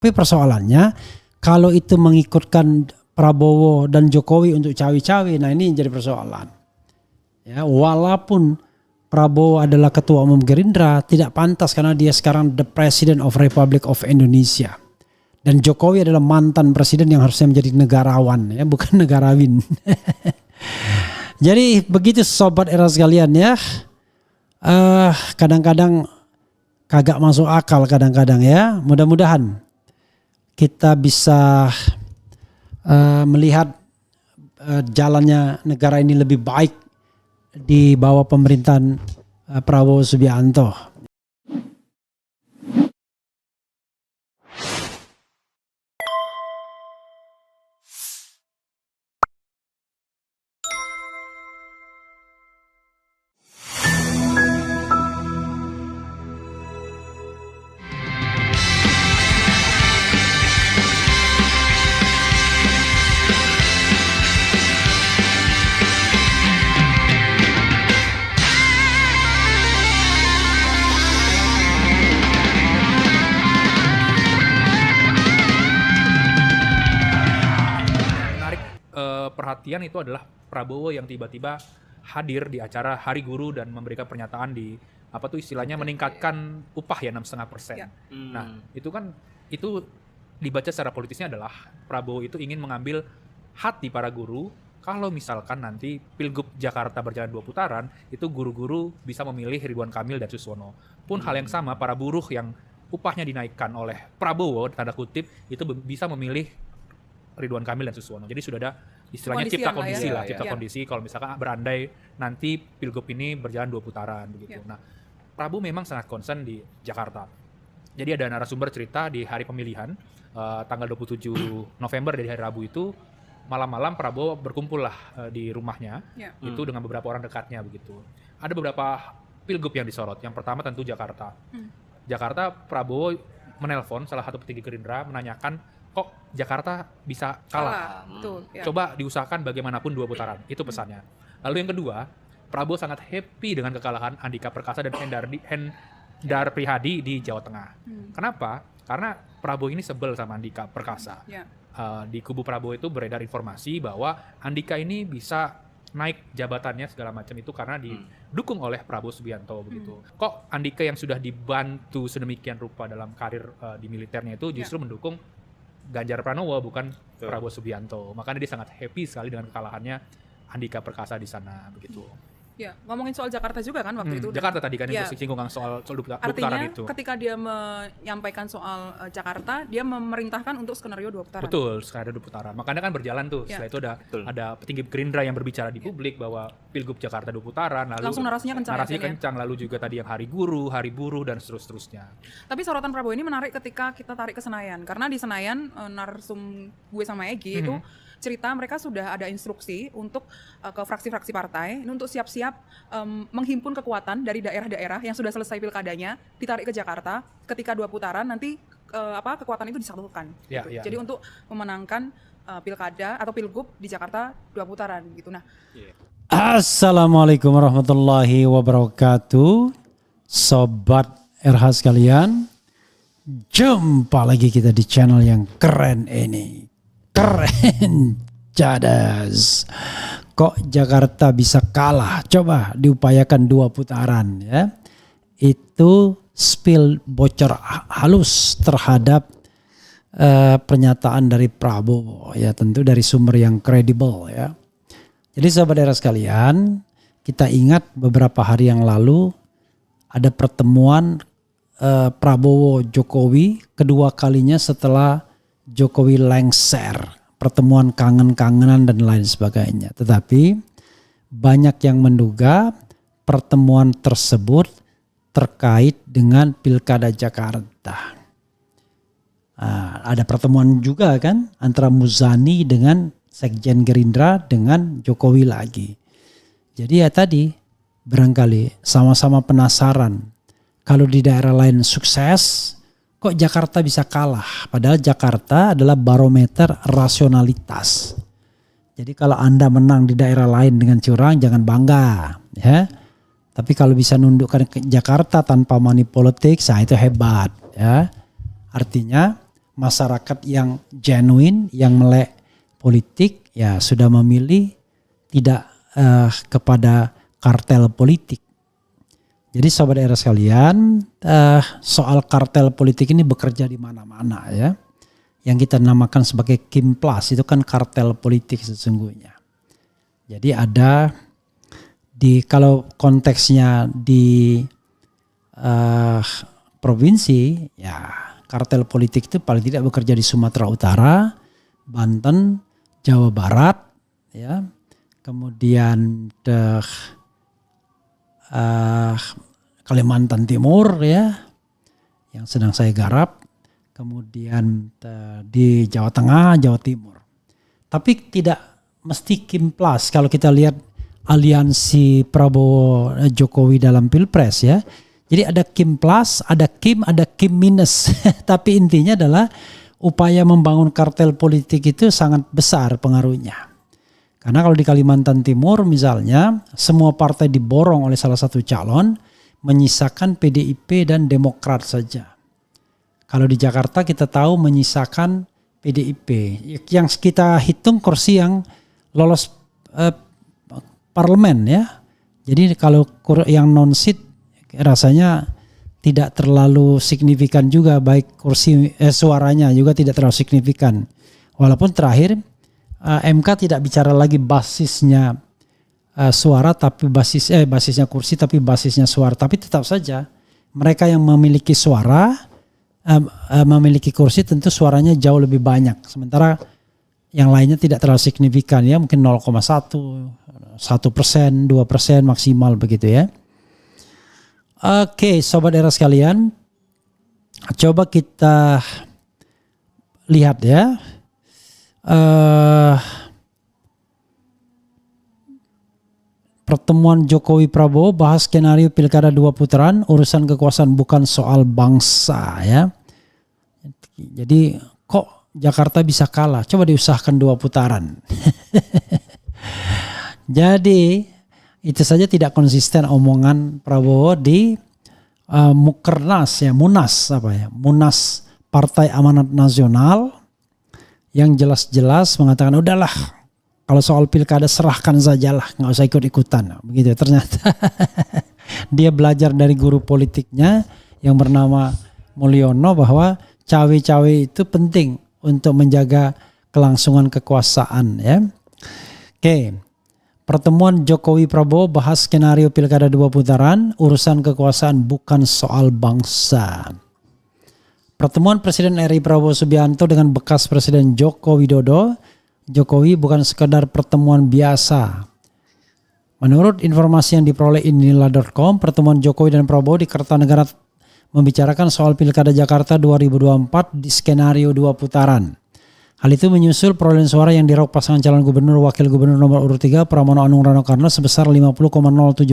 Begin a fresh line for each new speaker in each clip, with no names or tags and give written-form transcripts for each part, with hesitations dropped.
Tapi persoalannya kalau itu mengikutkan Prabowo dan Jokowi untuk cawe-cawe, nah ini jadi persoalan. Ya, walaupun Prabowo adalah ketua umum Gerindra, tidak pantas karena dia sekarang the President of Republic of Indonesia. Dan Jokowi adalah mantan presiden yang harusnya menjadi negarawan, ya, bukan negarawin. Jadi begitu sobat era sekalian ya. Kadang-kadang kagak masuk akal kadang-kadang ya. Mudah-mudahan kita bisa melihat jalannya negara ini lebih baik di bawah pemerintahan Prabowo Subianto.
Perhatian itu adalah Prabowo yang tiba-tiba hadir di acara Hari Guru dan memberikan pernyataan di apa tuh istilahnya meningkatkan upah ya 6,5%. Nah itu dibaca secara politisnya adalah Prabowo itu ingin mengambil hati para guru kalau misalkan nanti Pilgub Jakarta berjalan 2 putaran itu guru-guru bisa memilih Ridwan Kamil dan Suswono. Pun hal yang sama para buruh yang upahnya dinaikkan oleh Prabowo tanda kutip itu bisa memilih Ridwan Kamil dan Suswono. Jadi sudah ada istilahnya cipta kondisi lah, cipta kondisi kalau misalkan berandai nanti Pilgub ini berjalan 2 putaran begitu. Nah, Prabowo memang sangat concern di Jakarta. Jadi ada narasumber cerita di hari pemilihan tanggal 27 November dari hari Rabu itu malam-malam Prabowo berkumpul lah di rumahnya itu dengan beberapa orang dekatnya begitu. Ada beberapa Pilgub yang disorot. Yang pertama tentu Jakarta. Jakarta Prabowo menelpon salah satu petinggi Gerindra menanyakan kok Jakarta bisa kalah.
Betul, ya.
Coba diusahakan bagaimanapun 2 putaran. Itu pesannya. Lalu yang kedua, Prabowo sangat happy dengan kekalahan Andika Perkasa dan Hendar Prihadi di Jawa Tengah. Kenapa? Karena Prabowo ini sebel sama Andika Perkasa. Di kubu Prabowo itu beredar informasi bahwa Andika ini bisa naik jabatannya segala macam itu karena didukung oleh Prabowo Subianto begitu. Kok Andika yang sudah dibantu sedemikian rupa dalam karir di militernya itu justru mendukung Ganjar Pranowo bukan Prabowo Subianto. Makanya dia sangat happy sekali dengan kekalahannya Andika Perkasa di sana begitu.
Ya, ngomongin soal Jakarta juga kan waktu itu.
Jakarta tadi kan yang singgung soal putaran itu.
Artinya ketika dia menyampaikan soal Jakarta, dia memerintahkan untuk skenario 2 putaran.
Betul, skenario 2 putaran. Makanya kan berjalan tuh. Setelah itu ada petinggi Gerindra yang berbicara di publik bahwa Pilgub Jakarta 2 putaran. Lalu
langsung narasinya kencang.
Lalu juga tadi yang Hari Guru, Hari Buruh dan seterusnya.
Tapi sorotan Prabowo ini menarik ketika kita tarik ke Senayan. Karena di Senayan narsum gue sama Egy itu cerita mereka sudah ada instruksi untuk ke fraksi-fraksi partai ini untuk siap-siap menghimpun kekuatan dari daerah-daerah yang sudah selesai pilkadanya ditarik ke Jakarta ketika 2 putaran nanti kekuatan itu disatukan. Jadi untuk memenangkan pilkada atau pilgub di Jakarta 2 putaran gitu. Nah,
Assalamualaikum warahmatullahi wabarakatuh. Sobat RH sekalian, jumpa lagi kita di channel yang keren ini. Keren cadas. Kok Jakarta bisa kalah? Coba diupayakan 2 putaran ya. Itu spill bocor halus terhadap pernyataan dari Prabowo ya, tentu dari sumber yang kredibel ya. Jadi sahabat daerah sekalian, kita ingat beberapa hari yang lalu ada pertemuan Prabowo Jokowi kedua kalinya setelah Jokowi lengser, pertemuan kangen-kangenan dan lain sebagainya. Tetapi banyak yang menduga pertemuan tersebut terkait dengan Pilkada Jakarta. Ada pertemuan juga kan antara Muzani dengan Sekjen Gerindra dengan Jokowi lagi. Jadi ya tadi barangkali sama-sama penasaran kalau di daerah lain sukses, kok Jakarta bisa kalah? Padahal Jakarta adalah barometer rasionalitas. Jadi kalau Anda menang di daerah lain dengan curang, jangan bangga. Ya. Tapi kalau bisa nundukkan ke Jakarta tanpa money politics, itu hebat. Ya. Artinya masyarakat yang genuine, yang melek politik, ya sudah memilih tidak kepada kartel politik. Jadi sobat era sekalian, soal kartel politik ini bekerja di mana-mana ya. Yang kita namakan sebagai Kimplas itu kan kartel politik sesungguhnya. Jadi ada kalau konteksnya di provinsi, ya kartel politik itu paling tidak bekerja di Sumatera Utara, Banten, Jawa Barat, ya, kemudian Kalimantan Timur ya, yang sedang saya garap, kemudian di Jawa Tengah, Jawa Timur. Tapi tidak mesti Kimplas kalau kita lihat aliansi Prabowo Jokowi dalam Pilpres ya. Jadi ada Kim Plus, ada Kim minus. Tapi intinya adalah upaya membangun kartel politik itu sangat besar pengaruhnya. Karena kalau di Kalimantan Timur misalnya, semua partai diborong oleh salah satu calon, menyisakan PDIP dan Demokrat saja. Kalau di Jakarta kita tahu menyisakan PDIP. Yang kita hitung kursi yang lolos parlemen ya. Jadi kalau yang non-seat rasanya tidak terlalu signifikan juga, baik kursi suaranya juga tidak terlalu signifikan. Walaupun terakhir MK tidak bicara lagi basisnya suara tapi basisnya kursi tapi basisnya suara, tapi tetap saja mereka yang memiliki suara memiliki kursi tentu suaranya jauh lebih banyak, sementara yang lainnya tidak terlalu signifikan ya, mungkin 0,1%, 1%, 2% maksimal begitu ya. Oke, sobat era sekalian, coba kita lihat ya. Pertemuan Jokowi Prabowo bahas skenario pilkada 2 putaran, urusan kekuasaan bukan soal bangsa ya. Jadi kok Jakarta bisa kalah? Coba diusahakan 2 putaran. Jadi itu saja tidak konsisten omongan Prabowo di Mukernas ya, Munas Partai Amanat Nasional, yang jelas-jelas mengatakan udahlah kalau soal pilkada serahkan sajalah, nggak usah ikut-ikutan begitu. Ternyata dia belajar dari guru politiknya yang bernama Mulyono bahwa cawe-cawe itu penting untuk menjaga kelangsungan kekuasaan ya. Oke. Pertemuan Jokowi Prabowo bahas skenario pilkada 2 putaran, urusan kekuasaan bukan soal bangsa. Pertemuan Presiden RI Prabowo Subianto dengan bekas Presiden Joko Widodo, Jokowi bukan sekedar pertemuan biasa. Menurut informasi yang diperoleh Indila.com, pertemuan Jokowi dan Prabowo di Kertanegara membicarakan soal Pilkada Jakarta 2024 di skenario 2 putaran. Hal itu menyusul perolehan suara yang diraup pasangan calon gubernur wakil gubernur nomor urut 3 Pramono Anung Rano Karno sebesar 50,07%.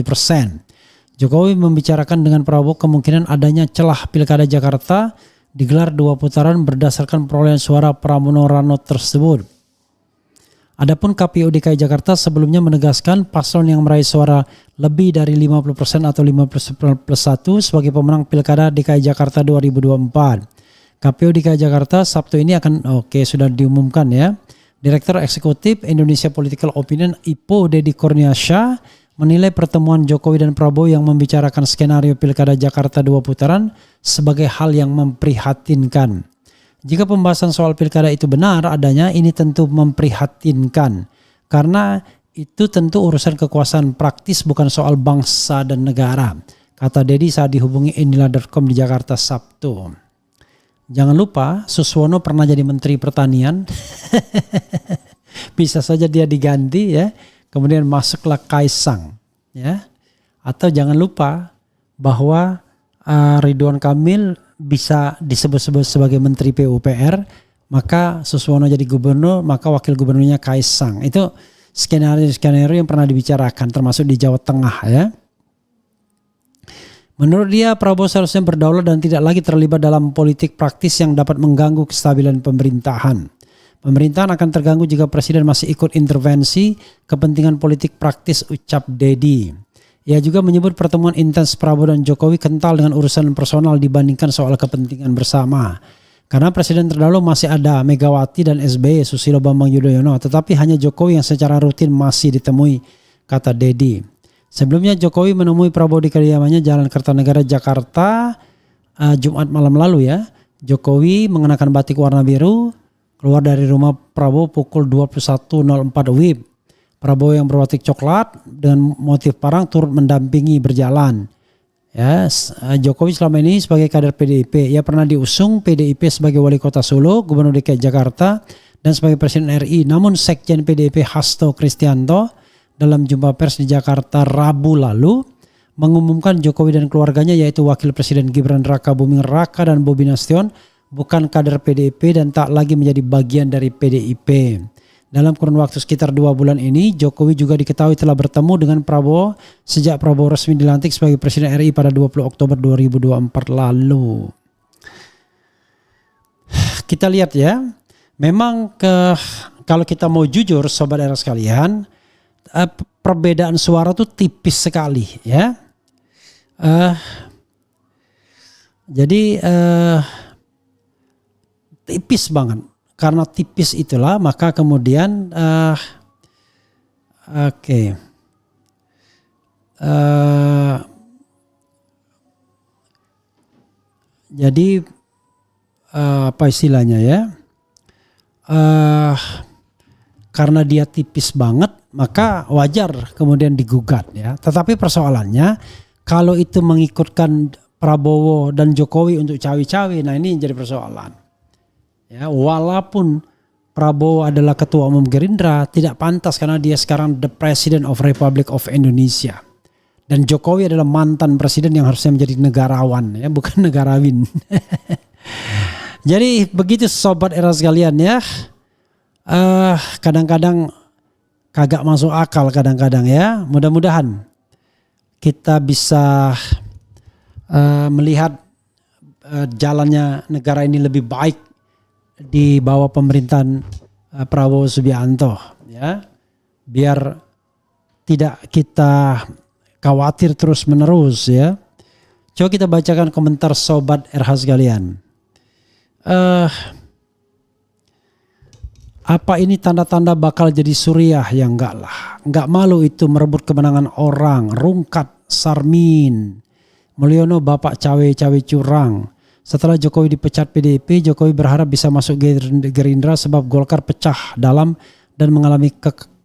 Jokowi membicarakan dengan Prabowo kemungkinan adanya celah Pilkada Jakarta digelar 2 putaran berdasarkan perolehan suara Pramono Rano tersebut. Adapun KPU DKI Jakarta sebelumnya menegaskan paslon yang meraih suara lebih dari 50% atau 50+1 sebagai pemenang Pilkada DKI Jakarta 2024. KPU DKI Jakarta Sabtu ini akan sudah diumumkan ya. Direktur Eksekutif Indonesia Political Opinion IPO Deddy Kurniasyah menilai pertemuan Jokowi dan Prabowo yang membicarakan skenario Pilkada Jakarta 2 putaran sebagai hal yang memprihatinkan. Jika pembahasan soal Pilkada itu benar adanya, ini tentu memprihatinkan karena itu tentu urusan kekuasaan praktis bukan soal bangsa dan negara, kata Deddy saat dihubungi Indila.com di Jakarta Sabtu. Jangan lupa Suswono pernah jadi Menteri Pertanian. Bisa saja dia diganti ya. Kemudian masuklah Kaisang ya. Atau jangan lupa bahwa Ridwan Kamil bisa disebut-sebut sebagai Menteri PUPR, maka Suswono jadi gubernur, maka wakil gubernurnya Kaisang. Itu skenario yang pernah dibicarakan termasuk di Jawa Tengah ya. Menurut dia, Prabowo seharusnya berdaulat dan tidak lagi terlibat dalam politik praktis yang dapat mengganggu kestabilan pemerintahan. Pemerintahan akan terganggu jika Presiden masih ikut intervensi kepentingan politik praktis, ucap Deddy. Ia juga menyebut pertemuan intens Prabowo dan Jokowi kental dengan urusan personal dibandingkan soal kepentingan bersama. Karena presiden terdahulu masih ada Megawati dan SBY, Susilo Bambang Yudhoyono, tetapi hanya Jokowi yang secara rutin masih ditemui, kata Dedi. Sebelumnya Jokowi menemui Prabowo di kediamannya Jalan Kertanegara, Jakarta, Jumat malam lalu ya. Jokowi mengenakan batik warna biru, keluar dari rumah Prabowo pukul 21.04 WIB. Prabowo yang berbatik coklat dengan motif parang turut mendampingi berjalan. Ya, Jokowi selama ini sebagai kader PDIP, ia pernah diusung PDIP sebagai wali kota Solo, gubernur DKI Jakarta, dan sebagai presiden RI. Namun Sekjen PDIP Hasto Kristianto dalam jumpa pers di Jakarta Rabu lalu mengumumkan Jokowi dan keluarganya, yaitu Wakil Presiden Gibran Raka Buming Raka dan Bobi Nasution, bukan kader PDIP dan tak lagi menjadi bagian dari PDIP. Dalam kurun waktu sekitar 2 bulan ini, Jokowi juga diketahui telah bertemu dengan Prabowo sejak Prabowo resmi dilantik sebagai Presiden RI pada 20 Oktober 2024 lalu. Kita lihat ya, memang kalau kita mau jujur Sobat Era sekalian, perbedaan suara tuh tipis sekali ya. Jadi tipis banget. Karena tipis itulah maka kemudian jadi apa istilahnya ya, karena dia tipis banget maka wajar kemudian digugat ya. Tetapi persoalannya kalau itu mengikutkan Prabowo dan Jokowi untuk cawe-cawe, nah ini jadi persoalan. Ya, walaupun Prabowo adalah ketua umum Gerindra, tidak pantas karena dia sekarang the President of Republic of Indonesia. Dan Jokowi adalah mantan presiden yang harusnya menjadi negarawan, ya, bukan negarawin. Jadi begitu Sobat Era sekalian ya. Kadang-kadang kagak masuk akal kadang-kadang ya. Mudah-mudahan kita bisa melihat jalannya negara ini lebih baik di bawah pemerintahan Prabowo Subianto ya, biar tidak kita khawatir terus menerus ya. Coba kita bacakan komentar Sobat RH sekalian. Apa ini tanda-tanda bakal jadi Suriah? Ya enggak lah, enggak malu itu merebut kemenangan orang. Rungkat Sarmin Mulyono bapak cawe-cawe curang. Setelah Jokowi dipecat PDIP, Jokowi berharap bisa masuk Gerindra sebab Golkar pecah dalam dan mengalami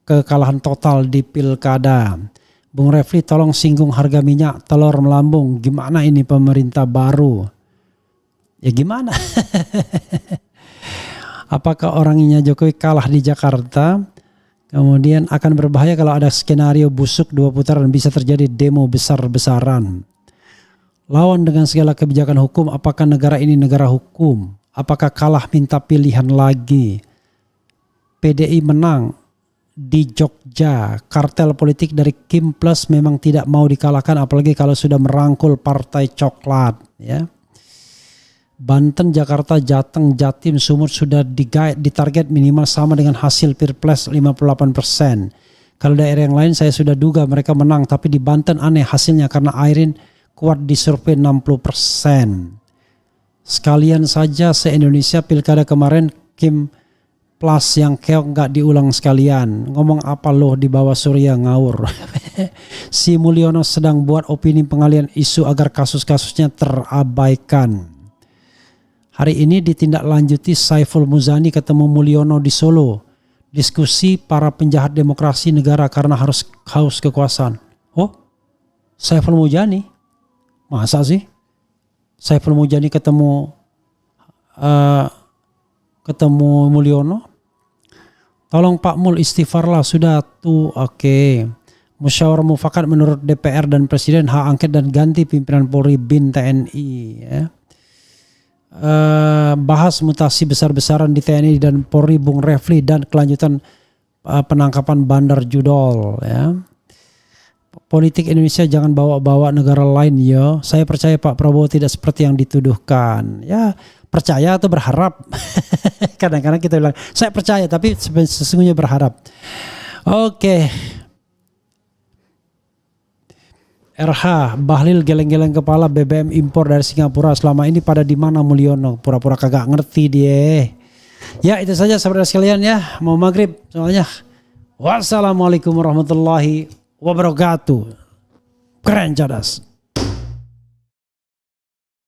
kekalahan total di Pilkada. Bung Refli tolong singgung harga minyak telur melambung. Gimana ini pemerintah baru? Ya gimana? Apakah orangnya Jokowi kalah di Jakarta? Kemudian akan berbahaya kalau ada skenario busuk 2 putaran, bisa terjadi demo besar-besaran. Lawan dengan segala kebijakan hukum, apakah negara ini negara hukum? Apakah kalah minta pilihan lagi? PDI menang di Jogja, kartel politik dari Kim Plus memang tidak mau dikalahkan, apalagi kalau sudah merangkul partai coklat. Ya. Banten, Jakarta, Jateng, Jatim, Sumut sudah ditarget minimal sama dengan hasil Pilpres 58%. Kalau daerah yang lain saya sudah duga mereka menang, tapi di Banten aneh hasilnya karena Airin kuat di survei 60%. Sekalian saja se-Indonesia pilkada kemarin Kim Plus yang keok nggak diulang sekalian. Ngomong apa loh di bawah Surya ngawur. Si Mulyono sedang buat opini pengalian isu agar kasus-kasusnya terabaikan. Hari ini ditindaklanjuti Saiful Muzani ketemu Mulyono di Solo. Diskusi para penjahat demokrasi negara karena harus haus kekuasaan. Oh, Saiful Muzani? Masa sih Saiful Muzani ketemu Mulyono? Tolong Pak Mul istighfarlah sudah tuh. Oke. Musyawarah mufakat menurut DPR dan Presiden, hak angket dan ganti pimpinan Polri bin TNI ya. Bahas mutasi besar-besaran di TNI dan Polri Bung Refli dan kelanjutan penangkapan Bandar Judol ya. Politik Indonesia jangan bawa-bawa negara lain ya. Saya percaya Pak Prabowo tidak seperti yang dituduhkan. Ya percaya atau berharap. Kadang-kadang kita bilang saya percaya tapi sesungguhnya berharap. Oke. RH Bahlil geleng-geleng kepala BBM impor dari Singapura selama ini pada di mana Mulyono, pura-pura kagak ngerti dia. Ya itu saja saudara sekalian ya, mau maghrib soalnya. Wassalamualaikum warahmatullahi wabarakatuh. Keren cadas.